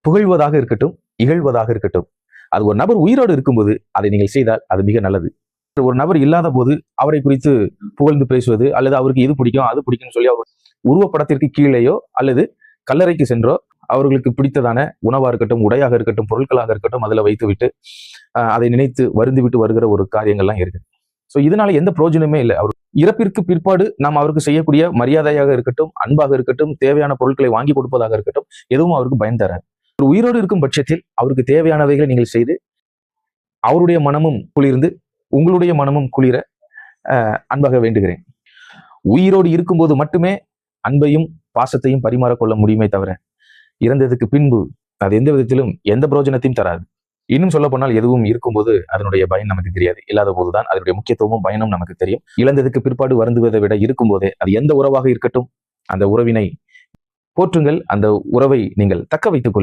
புகழ்வதாக இருக்கட்டும், இகழ்வதாக இருக்கட்டும், அது ஒரு நபர் உயிரோடு இருக்கும்போது அதை நீங்கள் செய்தால் அது மிக நல்லது. ஒரு நபர் இல்லாத போது அவரை குறித்து புகழ்ந்து பேசுவது, அல்லது அவருக்கு இது பிடிக்கும் அது பிடிக்கும்னு சொல்லி அவர் உருவப்படத்திற்கு கீழேயோ அல்லது கல்லறைக்கு சென்றோ அவர்களுக்கு பிடித்ததான உணவா இருக்கட்டும், உடையாக இருக்கட்டும், பொருட்களாக இருக்கட்டும், அதுல வைத்துவிட்டு அதை நினைத்து வருந்து விட்டு வருகிற ஒரு காரியங்கள்லாம் இருக்கு. ஸோ இதனால எந்த பிரயோஜனமே இல்லை. அவர் இறப்பிற்கு பிற்பாடு நாம் அவருக்கு செய்யக்கூடிய மரியாதையாக இருக்கட்டும், அன்பாக இருக்கட்டும், தேவையான பொருட்களை வாங்கி கொடுப்பதாக இருக்கட்டும், எதுவும் அவருக்கு பயன் தராது. ஒரு உயிரோடு இருக்கும் பட்சத்தில் அவருக்கு தேவையானவைகளை நீங்கள் செய்து அவருடைய மனமும் குளிர்ந்து உங்களுடைய மனமும் குளிர அன்பாக வேண்டுகிறேன். உயிரோடு இருக்கும்போது மட்டுமே அன்பையும் பாசத்தையும் பரிமாறக்கொள்ள முடியுமே தவிர இறந்ததுக்கு பின்பு அது எந்த விதத்திலும் எந்த பிரயோஜனத்தையும் தராது. இன்னும் சொல்ல போனால் எதுவும் இருக்கும்போது அதனுடைய பயன் நமக்கு தெரியாது. இல்லாத போதுதான் அதனுடைய முக்கியத்துவமும் பயனும் நமக்கு தெரியும். இழந்ததுக்கு பிற்பாடு வருந்துவதை விட இருக்கும்போதே அது எந்த உறவாக இருக்கட்டும் அந்த உறவினை போற்றுங்கள், அந்த உறவை நீங்கள் தக்க வைத்துக் கொள்ளுங்கள்.